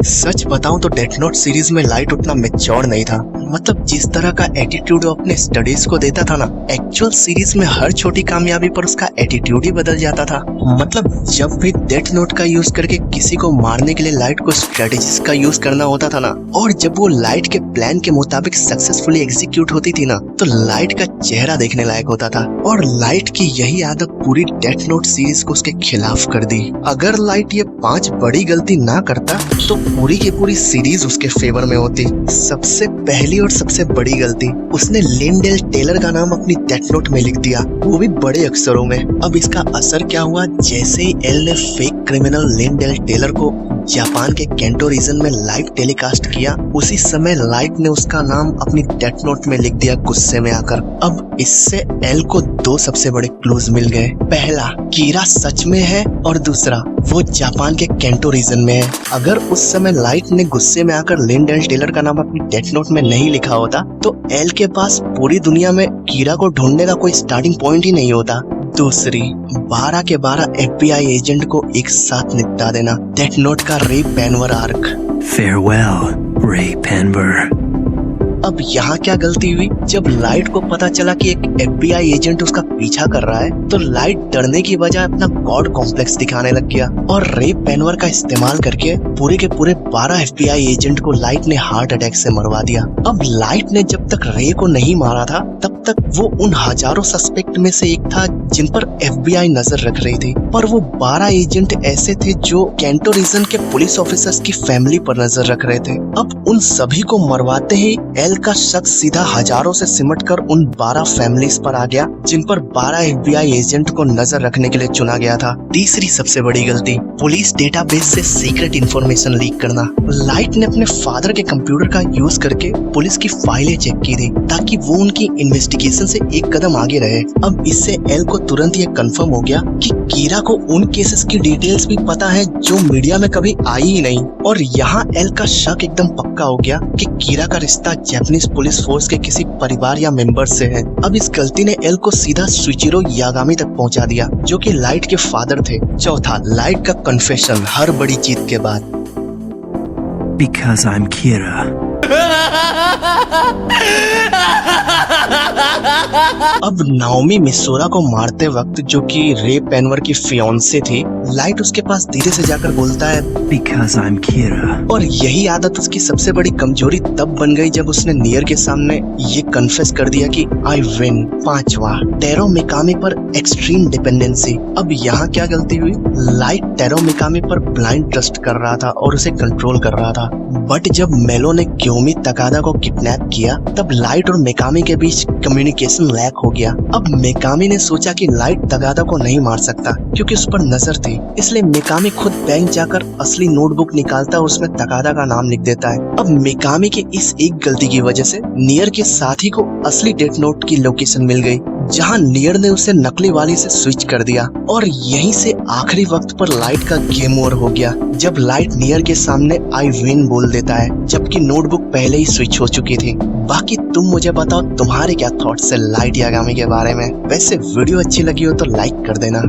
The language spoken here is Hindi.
सच बताऊं तो डेथ नोट सीरीज में लाइट उतना मैच्योर नहीं था। मतलब जिस तरह का एटीट्यूड वो अपने स्टडीज को देता था ना, एक्चुअल सीरीज में हर छोटी कामयाबी पर उसका एटीट्यूड ही बदल जाता था। मतलब जब भी डेथ नोट का यूज करके किसी को मारने के लिए लाइट को स्ट्रेटेजीज का यूज करना होता था ना, और जब वो लाइट के प्लान के मुताबिक सक्सेसफुली एग्जीक्यूट होती थी ना, तो लाइट का चेहरा देखने लायक होता था। और लाइट की यही आदत पूरी डेथ नोट सीरीज को उसके खिलाफ कर दी। अगर लाइट ये 5 बड़ी गलती ना करता तो पूरी की पूरी सीरीज उसके फेवर में होती। सबसे पहली और सबसे बड़ी गलती, उसने लिंडेल टेलर का नाम अपनी डेथ नोट में लिख दिया, वो भी बड़े अक्षरों में। अब इसका असर क्या हुआ, जैसे ही एल ने फेक क्रिमिनल लिंडेल टेलर को जापान के केंटो रीजन में लाइव टेलीकास्ट किया, उसी समय लाइट ने उसका नाम अपनी डेथ नोट में लिख दिया गुस्से में आकर। अब इससे एल को 2 सबसे बड़े क्लूज मिल गए। पहला, कीरा सच में है, और दूसरा, वो जापान के केंटो रीजन में है। अगर उस समय लाइट ने गुस्से में आकर लिंडेल टेलर का नाम अपनी डेथ नोट में नहीं लिखा होता तो एल के पास पूरी दुनिया में कीरा को ढूंढने का कोई स्टार्टिंग पॉइंट ही नहीं होता। दूसरी, 12 के 12 FBI एजेंट को एक साथ निपटा देना। डेथ नोट का रे पेनवर आर्क। Farewell, Ray Penber. अब यहाँ क्या गलती हुई, जब लाइट को पता चला कि एक FBI एजेंट उसका पीछा कर रहा है तो लाइट डरने की बजाय अपना गॉड कॉम्प्लेक्स दिखाने लग गया और रे पेनवर का इस्तेमाल करके पूरे के पूरे 12 FBI एजेंट को लाइट ने हार्ट अटैक से मरवा दिया। अब लाइट ने जब तक रे को नहीं मारा था तब तक वो उन हजारों सस्पेक्ट में से एक था जिन पर FBI नजर रख रही थी, पर वो 12 एजेंट ऐसे थे जो केंटो रीजन के पुलिस ऑफिसर्स की फैमिली पर नजर रख रहे थे। अब उन सभी को मरवाते ही एल का शक सीधा हजारों से सिमटकर उन 12 फैमिलीज पर आ गया जिन पर 12 FBI एजेंट को नजर रखने के लिए चुना गया था। तीसरी सबसे बड़ी गलती, पुलिस डेटाबेस से सीक्रेट इंफॉर्मेशन लीक करना। लाइट ने अपने फादर के कंप्यूटर का यूज करके पुलिस की फाइलें चेक की थी ताकि वो उनकी इन्वेस्टिगेशन से एक कदम आगे रहे। अब इससे एल को तुरंत ये कंफर्म हो गया कि कीरा को उन केसेस की डिटेल्स भी पता है जो मीडिया में कभी आई ही नहीं। और यहाँ एल का शक एकदम पक्का हो गया कि कीरा का रिश्ता जापानीज पुलिस फोर्स के किसी परिवार या मेंबर से है। अब इस गलती ने एल को सीधा सुइचिरो यागामी तक पहुंचा दिया जो कि लाइट के फादर थे। चौथा, लाइट का कन्फेशन हर बड़ी जीत के बाद। Because I'm Kira. अब नाओमी मिसोरा को मारते वक्त, जो कि रे पेनवर की फियांसे थी, लाइट उसके पास धीरे से जाकर बोलता है Because I'm Kira. और यही आदत उसकी सबसे बड़ी कमजोरी तब बन गई जब उसने नियर के सामने ये कन्फेस कर दिया कि आई विन। पांचवा, टेरो मिकामी पर एक्सट्रीम डिपेंडेंसी। अब यहाँ क्या गलती हुई, लाइट टेरो मिकामी पर ब्लाइंड ट्रस्ट कर रहा था और उसे कंट्रोल कर रहा था, बट जब मेलो ने क्योमी तकादा को किडनैप किया तब लाइट और मिकामी के बीच कम्युनिकेशन लैक हो गया। अब मिकामी ने सोचा कि लाइट तकादा को नहीं मार सकता क्योंकि उस पर नजर थी, इसलिए मिकामी खुद बैंक जाकर असली नोटबुक निकालता और उसमें तकादा का नाम लिख देता है। अब मिकामी की इस एक गलती की वजह से नियर के साथी को असली डेथ नोट की लोकेशन मिल गई, जहां नियर ने उसे नकली वाली से स्विच कर दिया और यहीं से आखिरी वक्त पर लाइट का गेम ओवर हो गया जब लाइट नियर के सामने आई विन बोल देता है जबकि नोटबुक पहले ही स्विच हो चुकी थी। बाकी तुम मुझे बताओ तुम्हारे क्या थॉट्स है लाइट यागामी के बारे में। वैसे वीडियो अच्छी लगी हो तो लाइक कर देना।